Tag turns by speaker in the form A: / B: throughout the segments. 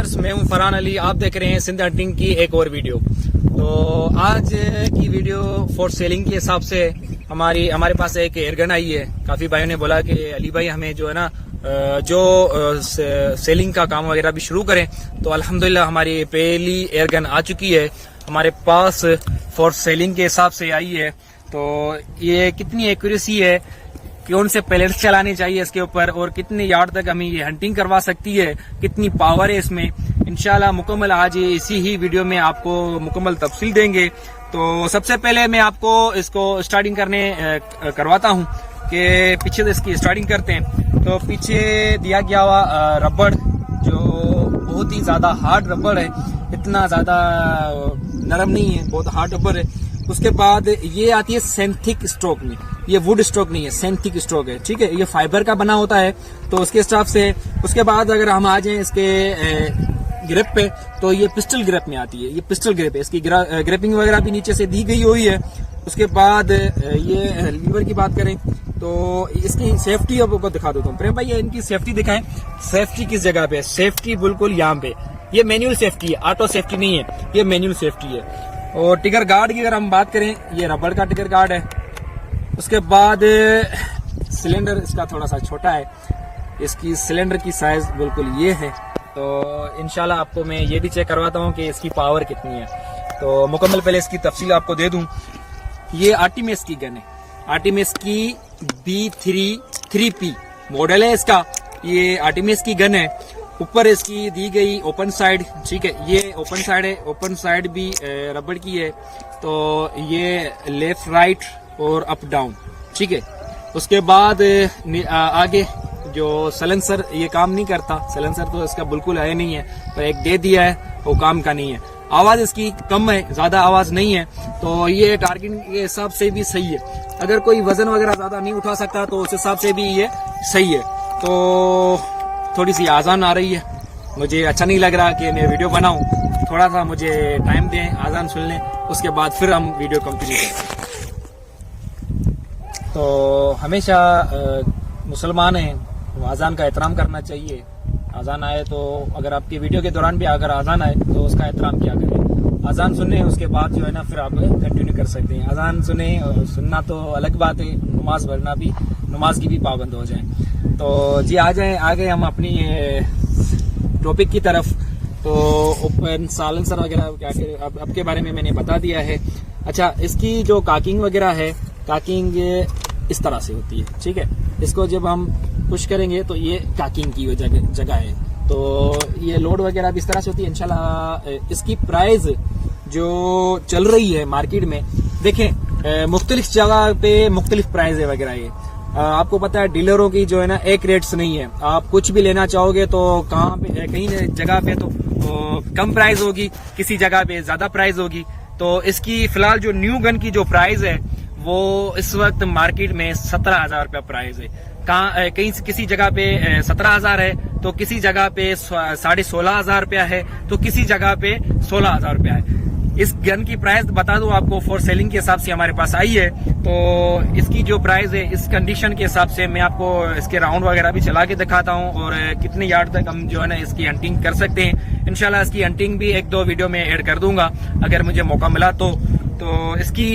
A: Viewers, मैं हूं फरहान अली। आप देख रहे हैं सिंध हंटिंग की एक और वीडियो। तो आज की वीडियो फॉर सेलिंग के हिसाब से हमारे पास एक एयरगन आई है। काफी भाइयों ने बोला कि अली भाई हमें जो है ना सेलिंग का काम वगैरह भी शुरू करें, तो अल्हम्दुलिल्लाह हमारी पहली एयरगन आ चुकी है हमारे पास, फॉर सेलिंग के हिसाब से आई है। तो ये कितनी एक्यूरेसी है, कौन से पैलेट्स चलाने चाहिए इसके ऊपर, और कितने यार्ड तक हमें ये हंटिंग करवा सकती है, कितनी पावर है इसमें, इंशाल्लाह मुकम्मल आज इसी ही वीडियो में आपको मुकम्मल तफसील देंगे। तो सबसे पहले मैं आपको इसको स्टार्टिंग करवाता हूँ कि पीछे से इसकी स्टार्टिंग करते हैं। तो पीछे दिया गया हुआ रबड़ जो बहुत ही ज्यादा हार्ड रबड़ है, इतना ज्यादा नरम नहीं है, बहुत हार्ड रबड़ है। उसके बाद ये आती है सिंथेटिक स्ट्रोक में, ये वुड स्ट्रोक नहीं है, सिंथेटिक स्ट्रोक है, ठीक है। ये फाइबर का बना होता है, तो उसके हिसाब से। उसके बाद अगर हम आ जाएं इसके ग्रिप पे, तो ये पिस्टल ग्रिप में आती है, ये पिस्टल ग्रिप है। इसकी ग्रिपिंग वगैरह भी नीचे से दी गई हुई है। उसके बाद ये लीवर की बात करें तो इसकी सेफ्टी आपको दिखा देता हूँ। प्रेम भाई ये इनकी सेफ्टी दिखाएं। सेफ्टी किस जगह पे है? सेफ्टी बिल्कुल यहाँ पे। ये मैनुअल सेफ्टी है, ऑटो सेफ्टी नहीं है, ये मैनुअल सेफ्टी है। और टिगर गार्ड की अगर हम बात करें, ये रबड़ का टिगर गार्ड है। उसके बाद सिलेंडर इसका थोड़ा सा छोटा है, इसकी सिलेंडर की साइज बिल्कुल ये है। तो इंशाल्लाह आपको मैं ये भी चेक करवाता हूँ कि इसकी पावर कितनी है। तो मुकम्मल पहले इसकी तफसील आपको दे दूं। ये आर्टिमिस की गन है, आर्टिमिस की B3 मॉडल है इसका। ये आर्टिमिस की गन है। ऊपर इसकी दी गई ओपन साइड, ठीक है, ये ओपन साइड है, ओपन साइड भी रबड़ की है। तो ये लेफ्ट राइट और अप डाउन, ठीक है। उसके बाद आगे जो सलेंसर, ये काम नहीं करता, सलेंसर तो इसका बिल्कुल है नहीं है, पर एक दे दिया है वो काम का नहीं है। आवाज इसकी कम है, ज्यादा आवाज नहीं है। तो ये टारगेट के हिसाब से भी सही है। अगर कोई वजन वगैरह ज्यादा नहीं उठा सकता तो उस हिसाब से भी ये सही है। तो थोड़ी सी आजान आ रही है, मुझे अच्छा नहीं लग रहा कि मैं वीडियो बनाऊं। थोड़ा सा मुझे टाइम दें, आजान सुन लें, उसके बाद फिर हम वीडियो कंटिन्यू करें। तो हमेशा मुसलमान हैं, तो आजान का एहतराम करना चाहिए। आजान आए तो अगर आपकी वीडियो के दौरान भी अगर आजान आए तो उसका एहतराम क्या करें। आजान सुने, उसके बाद जो है ना फिर आप कंटिन्यू कर सकते हैं। आजान सुने, सुनना तो अलग बात है, नमाज पढ़ना भी, नमाज की भी पाबंद हो जाए। तो जी आ गए हम अपनी टॉपिक की तरफ। तो ओपन साइलेंसर वगैरह क्या आपके बारे में मैंने बता दिया है। अच्छा, इसकी जो काकिंग वगैरह है, काकिंग इस तरह से होती है, ठीक है। इसको जब हम पुश करेंगे तो ये काकिंग की जगह है। तो ये लोड वगैरह भी इस तरह से होती है। इंशाल्लाह इसकी प्राइस जो चल रही है मार्केट में, देखें मुख्तलिफ जगह पे मुख्तलिफ प्राइस है वगैरह। ये आपको पता है डीलरों की जो है ना एक रेट्स नहीं है। आप कुछ भी लेना चाहोगे तो कहाँ पे, कहीं जगह पे तो कम प्राइस होगी, किसी जगह पे ज्यादा प्राइस होगी। तो इसकी फिलहाल जो न्यू गन की जो प्राइस है वो इस वक्त मार्केट में 17,000 रुपया प्राइस है। कहीं किसी जगह पे 17,000 है, तो किसी जगह पे 16,500 रुपया है, तो किसी जगह पे 16,000 रुपया है। इस गन की प्राइस बता दूं आपको, फॉर सेलिंग के हिसाब से हमारे पास आई है। तो इसकी जो प्राइस है, इस कंडीशन के हिसाब से मैं आपको इसके राउंड वगैरह भी चला के दिखाता हूं, और कितने यार्ड तक हम जो है ना इसकी हंटिंग कर सकते हैं। इंशाल्लाह इसकी हंटिंग भी 1-2 वीडियो में ऐड कर दूंगा अगर मुझे मौका मिला तो इसकी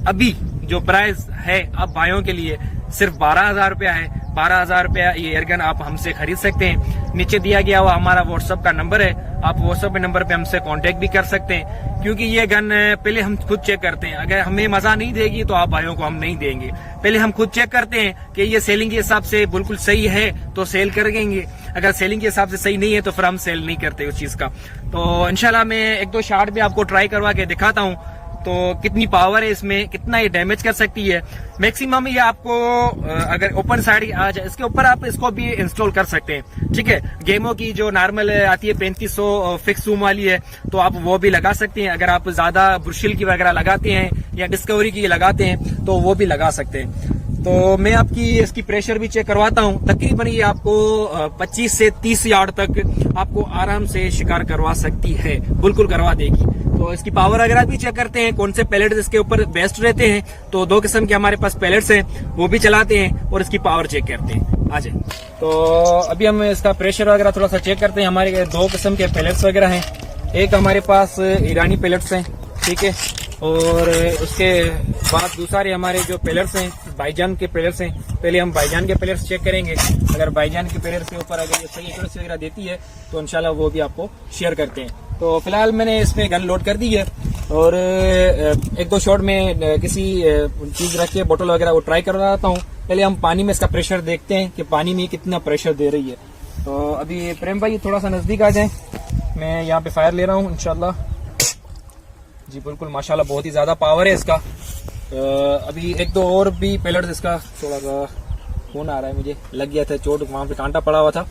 A: अभी जो प्राइस है अब भाइयों के लिए सिर्फ 12,000 रुपया है। 12,000 रुपया ये एयरगन आप हमसे खरीद सकते हैं। नीचे दिया गया हुआ हमारा व्हाट्सएप का नंबर है, आप व्हाट्सएप नंबर पे हमसे कांटेक्ट भी कर सकते हैं। क्योंकि ये गन पहले हम खुद चेक करते हैं, अगर हमें मजा नहीं देगी तो आप भाइयों को हम नहीं देंगे। पहले हम खुद चेक करते हैं कि ये सेलिंग के हिसाब से बिल्कुल सही है तो सेल करेंगे, अगर सेलिंग के हिसाब से सही नहीं है तो फिर हम सेल नहीं करते उस चीज का। तो इंशाल्लाह मैं 1-2 शॉट भी आपको ट्राई करवा के दिखाता हूँ, तो कितनी पावर है इसमें, कितना ये डैमेज कर सकती है। मैक्सिमम ये आपको अगर ओपन साइड आ जाए, इसके ऊपर आप इसको भी इंस्टॉल कर सकते हैं, ठीक है। गेमो की जो नॉर्मल आती है 3500 फिक्स जूम वाली है, तो आप वो भी लगा सकते हैं। अगर आप ज्यादा ब्रुशिल की वगैरह लगाते हैं या डिस्कवरी की लगाते हैं तो वो भी लगा सकते हैं। तो मैं आपकी इसकी प्रेशर भी चेक करवाता हूँ। तकरीबन ये आपको 25 से 30 यार्ड तक आपको आराम से शिकार करवा सकती है, बिल्कुल करवा देगी। तो इसकी पावर वगैरह भी चेक करते हैं, कौन से पैलेट्स इसके ऊपर बेस्ट रहते हैं। तो 2 किस्म के हमारे पास पैलेट्स हैं, वो भी चलाते हैं और इसकी पावर चेक करते हैं। आ जाए। तो अभी हम इसका प्रेशर वगैरह थोड़ा सा चेक करते हैं। हमारे 2 किस्म के पैलेट्स वगैरह हैं। एक हमारे पास ईरानी पैलेट्स हैं, ठीक है, और उसके बाद दूसरे हमारे जो पैलेट्स हैं भाईजान के पैलेट्स हैं। पहले हम भाईजान के पैलेट्स चेक करेंगे। अगर भाईजान के पैलेट्स के ऊपर अगर ये सही एक्यूरेसी वगैरह देती है तो इंशाल्लाह वो भी आपको शेयर करते हैं। तो फिलहाल मैंने इसमें गन लोड कर दी है और 1-2 शॉट में किसी चीज रख के बोतल वगैरह वो ट्राई करवाता हूँ। पहले हम पानी में इसका प्रेशर देखते हैं कि पानी में कितना प्रेशर दे रही है। तो अभी प्रेम भाई थोड़ा सा नजदीक आ जाए, मैं यहाँ पे फायर ले रहा हूँ इंशाल्लाह। जी बिल्कुल माशाल्लाह बहुत ही ज्यादा पावर है इसका। अभी 1-2 और भी पैलेट्स, इसका थोड़ा सा खून आ रहा है, मुझे लग गया था चोट, वहां पे कांटा पड़ा हुआ था।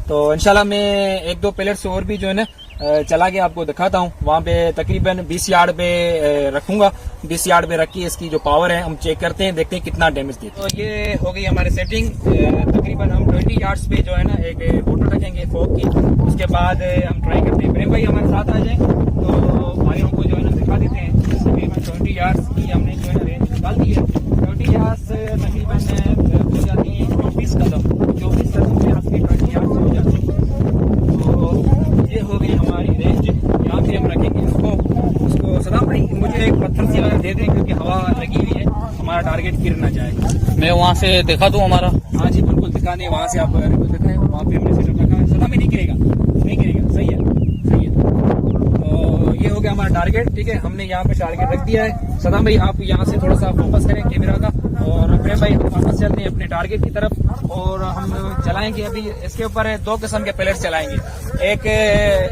A: तो इंशाल्लाह मैं 1-2 पैलेट्स और भी जो है ना चला के आपको दिखाता हूँ। वहां पे तकरीबन 20 यार्ड पे रखूंगा। 20 यार्ड पे रख के इसकी जो पावर है हम चेक करते हैं, देखते हैं कितना डैमेज देती है। तो ये हो गई हमारी सेटिंग। तकरीबन हम 20 यार्ड्स पे जो है ना एक बोतल रखेंगे फोक की। उसके बाद हम ट्राई करते हैं। प्रेम भाई हमारे साथ आ जाए तो भाइयों को जो है ना दिखा देते हैं। तकरीबन 20 यार्ड्स की हमने जो है ना रेंज निकाल दी है। 20 यार्ड्स तकरीबन हो जाती है 24 कदम। 24 कदम पे आपकी 20 यार्ड्स हो जाती है। तो ये हो गई हमारी रेंज। यहाँ पे हम रखेंगे उसको सलाम भाई मुझे एक पत्थर सी वगैरह दे दें क्योंकि हवा लगी हुई है, हमारा टारगेट गिर ना जाएगा।
B: मैं वहाँ से दिखा दूँ हमारा?
A: हाँ जी बिल्कुल दिखा दें, वहाँ से आप दिखाएं। वहाँ पे हमने सेटअप रखा है, सलाम नहीं गिरेगा, नहीं गिरेगा, सही है सही है। तो ये हो गया हमारा टारगेट, ठीक है, हमने यहाँ पे टारगेट रख दिया है। सदाम भाई आप यहाँ से थोड़ा सा फोकस करें कैमरा का, और प्रेम भाई हम वापस चलते हैं अपने टारगेट की तरफ। और हम चलाएंगे अभी इसके ऊपर 2 किस्म के पैलेट्स चलाएंगे, एक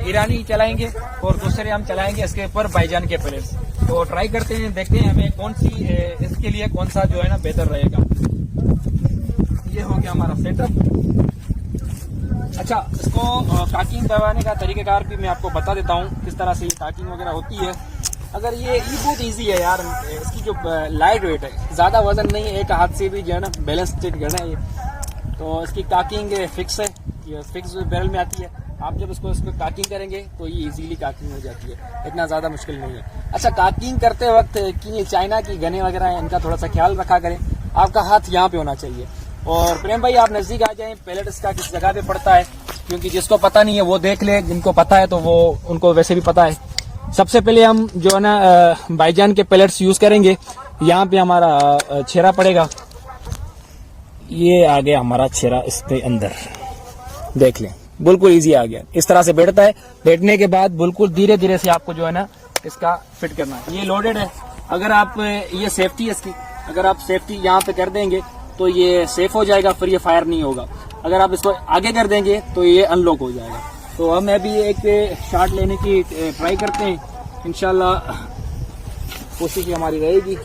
A: ईरानी चलाएंगे और दूसरे हम चलाएंगे इसके ऊपर भाईजान के पैलेट्स। तो ट्राई करते हैं, देखते हैं हमें कौन सी इसके लिए कौन सा जो है ना बेहतर रहेगा। ये हो गया हमारा सेटअप। अच्छा, इसको काकिंग करवाने का तरीकेकार भी मैं आपको बता देता हूँ किस तरह से ये काकिंग वगैरह होती है। अगर ये बहुत इजी है यार, इसकी जो लाइट वेट है, ज्यादा वजन नहीं है, एक हाथ से भी जो है ना बैलेंस स्टेट करना है ये। तो इसकी काकिंग फिक्स है, ये फिक्स बैरल में आती है। आप जब इसको काकिंग करेंगे तो ये इजीली काकिंग हो जाती है, इतना ज्यादा मुश्किल नहीं है। अच्छा, काकिंग करते वक्त कि चाइना की गने वगैरह है इनका थोड़ा सा ख्याल रखा करें, आपका हाथ यहाँ पे होना चाहिए। और प्रेम भाई आप नजदीक आ जाएं, पैलेट इसका किस जगह पे पड़ता है, क्योंकि जिसको पता नहीं है वो देख ले, जिनको पता है तो वो उनको वैसे भी पता है। सबसे पहले हम जो है ना भाईजान के पैलेट्स यूज करेंगे। यहाँ पे हमारा छेरा पड़ेगा, ये आ गया हमारा छेरा इसके अंदर, देख लें बिल्कुल इजी आ गया। इस तरह से बैठता है, बैठने के बाद बिल्कुल धीरे धीरे से आपको जो है ना इसका फिट करना है। ये लोडेड है, अगर आप ये सेफ्टी है इसकी, अगर आप सेफ्टी यहाँ पे कर देंगे तो ये सेफ हो जाएगा, फिर ये फायर नहीं होगा। अगर आप इसको आगे कर देंगे तो ये अनलॉक हो जाएगा। तो हम अभी एक शॉट लेने की ट्राई करते हैं, इंशाल्लाह कोशिश हमारी रहेगी।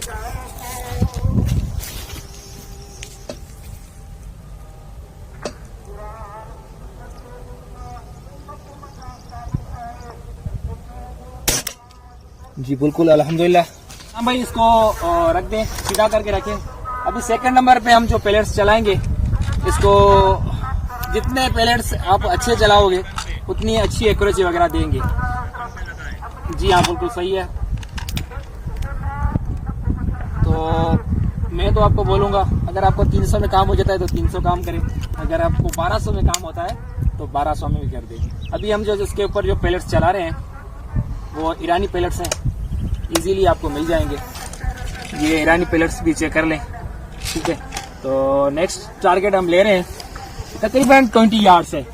A: जी बिल्कुल अल्हम्दुलिल्लाह। हाँ भाई इसको रख दें, सीधा करके रखें। अभी सेकंड नंबर पे हम जो पैलेट्स चलाएंगे, इसको जितने पैलेट्स आप अच्छे चलाओगे उतनी अच्छी एक्यूरेसी वगैरह देंगे। जी हाँ बिल्कुल सही है। तो मैं तो आपको बोलूँगा, अगर आपको 300 में काम हो जाता है तो 300 काम करें, अगर आपको 1200 में काम होता है तो 1200 में भी कर दें। अभी हम जो इसके ऊपर जो पैलेट्स चला रहे हैं वो ईरानी पैलेट्स हैं, इजीली आपको मिल जाएंगे। ये ईरानी पैलेट्स भी चेक कर लें, ठीक है। तो नेक्स्ट टारगेट हम ले रहे हैं तकरीबन 20 यार्ड्स है।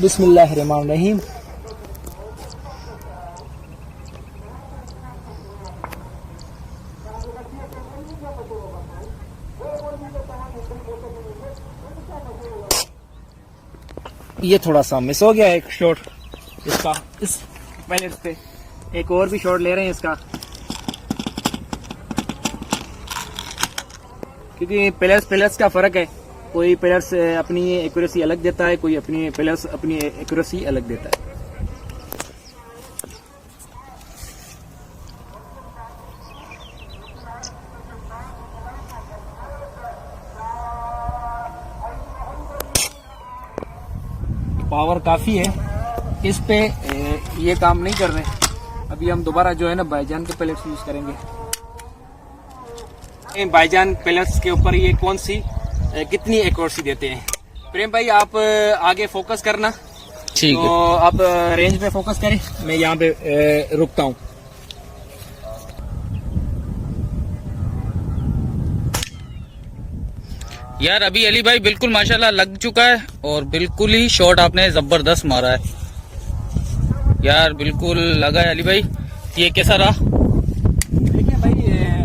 A: बिस्मिल्लाहिर्रहमानिर्रहीम। ये थोड़ा सा मिस हो गया एक शॉट इसका, इस पैलेट पे। एक और भी शॉट ले रहे हैं इसका, क्योंकि पैलेट्स का फर्क है। कोई पैलेट्स अपनी एक्यूरेसी अलग देता है, कोई अपनी पैलेट्स अपनी एक्यूरेसी अलग देता है। पावर काफी है इस पे, ये काम नहीं कर रहे। अभी हम दोबारा जो है ना भाईजान के पैलेट्स यूज करेंगे। भाईजान पैलेट्स के ऊपर ये कौन सी कितनी एक्यूरेसी देते हैं। प्रेम भाई आप आगे फोकस करना,
B: ठीक
A: तो
B: है।
A: आप रेंज पे फोकस करें, मैं यहाँ पे रुकता हूँ।
B: यार अभी अली भाई बिल्कुल माशाल्लाह लग चुका है और बिल्कुल ही शॉट आपने जबरदस्त मारा है यार, बिल्कुल लगा है अली भाई। ये कैसा रहा?
A: देखिए भाई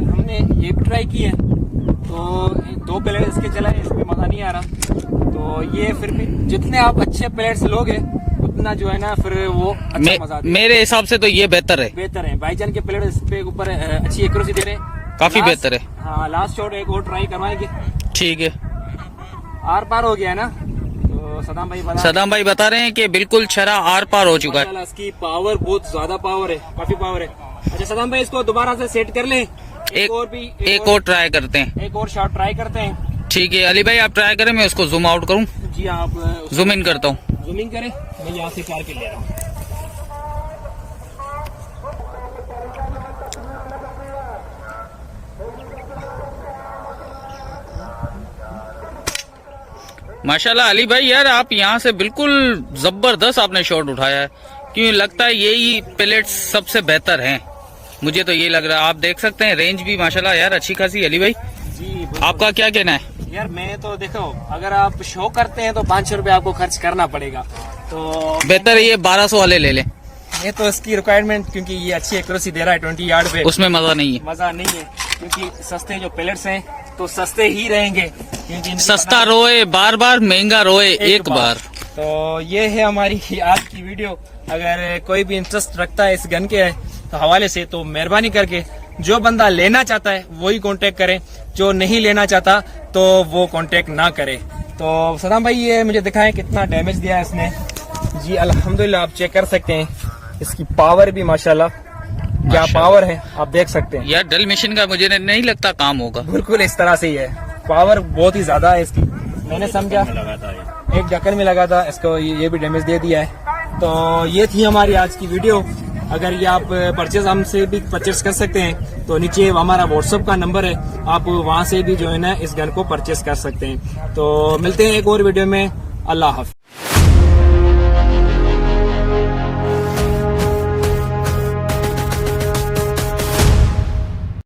A: हमने ये भी ट्राई की है, तो 2 प्लेयर इसके चलाए, इसमें मजा नहीं आ रहा। तो ये फिर भी जितने आप अच्छे प्लेयर्स लोगे उतना जो है ना फिर वो अच्छा मजा आता है।
B: मेरे हिसाब से तो ये बेहतर है।
A: बेहतर है, भाईजान के प्लेयर इस पे ऊपर अच्छी एक्यूरेसी दे रहे हैं,
B: काफी बेहतर है।
A: हाँ लास्ट शॉट एक और ट्राई करवाएंगे।
B: ठीक है।
A: आर पार हो गया है ना, तो सदाम भाई
B: बता रहे हैं कि बिल्कुल छरा आर पार हो चुका है।
A: माशाल्लाह इसकी पावर बहुत ज्यादा पावर है, काफी पावर है। अच्छा सदाम भाई इसको दोबारा से सेट कर लें, एक और
B: ट्राई करते हैं,
A: एक और शॉट ट्राई करते हैं।
B: ठीक है अली भाई आप ट्राई करें, मैं उसको जूम आउट करूं।
A: जी आप
B: जूम इन करता हूं।
A: जूमिंग करें, मैं यहाँ से कार के ले रहा हूँ।
B: माशाल्लाह अली भाई यार आप यहाँ से बिल्कुल जबरदस्त आपने शॉट उठाया है, क्यों लगता है यही प्लेट्स सबसे बेहतर हैं, मुझे तो ये लग रहा है। आप देख सकते हैं रेंज भी माशाल्लाह यार अच्छी खासी। अली भाई
A: जी
B: आपका क्या कहना है?
A: यार मैं तो देखो अगर आप शो करते हैं तो 500 रुपये आपको खर्च करना पड़ेगा, तो
B: बेहतर है ये 1200 वाले ले लें।
A: ये तो इसकी रिक्वायरमेंट, क्योंकि ये अच्छी एक्यूरेसी दे रहा है 20 यार्ड पे,
B: उसमें मजा नहीं है।
A: मजा नहीं है, क्योंकि सस्ते जो प्लेयर्स हैं तो सस्ते ही रहेंगे, क्योंकि इनकी
B: सस्ता रोए बार बार, महंगा रोए एक बार।
A: तो ये है हमारी आज की वीडियो। अगर कोई भी इंटरेस्ट रखता है इस गन के तो हवाले से, तो मेहरबानी करके जो बंदा लेना चाहता है वही कांटेक्ट करे, जो नहीं लेना चाहता तो वो कांटेक्ट ना करे। तो सदाम भाई ये मुझे दिखाएं कितना डैमेज दिया है इसने। जी अल्हम्दुलिल्लाह आप चेक कर सकते हैं, इसकी पावर भी माशाल्लाह क्या पावर है, आप देख सकते हैं।
B: यार डल मशीन का मुझे नहीं लगता काम होगा।
A: बिल्कुल इस तरह से ही है, पावर बहुत ही ज्यादा है इसकी। मैंने समझा एक ढक्कन में लगा था, इसको ये भी डैमेज दे दिया है। तो ये थी हमारी आज की वीडियो। अगर ये आप परचेज हमसे भी परचेज कर सकते हैं तो नीचे हमारा व्हाट्सएप का नंबर है, आप वहां से भी जो है ना इस गन को परचेज कर सकते हैं। तो मिलते हैं एक और वीडियो में। अल्लाह हाफ़िज़।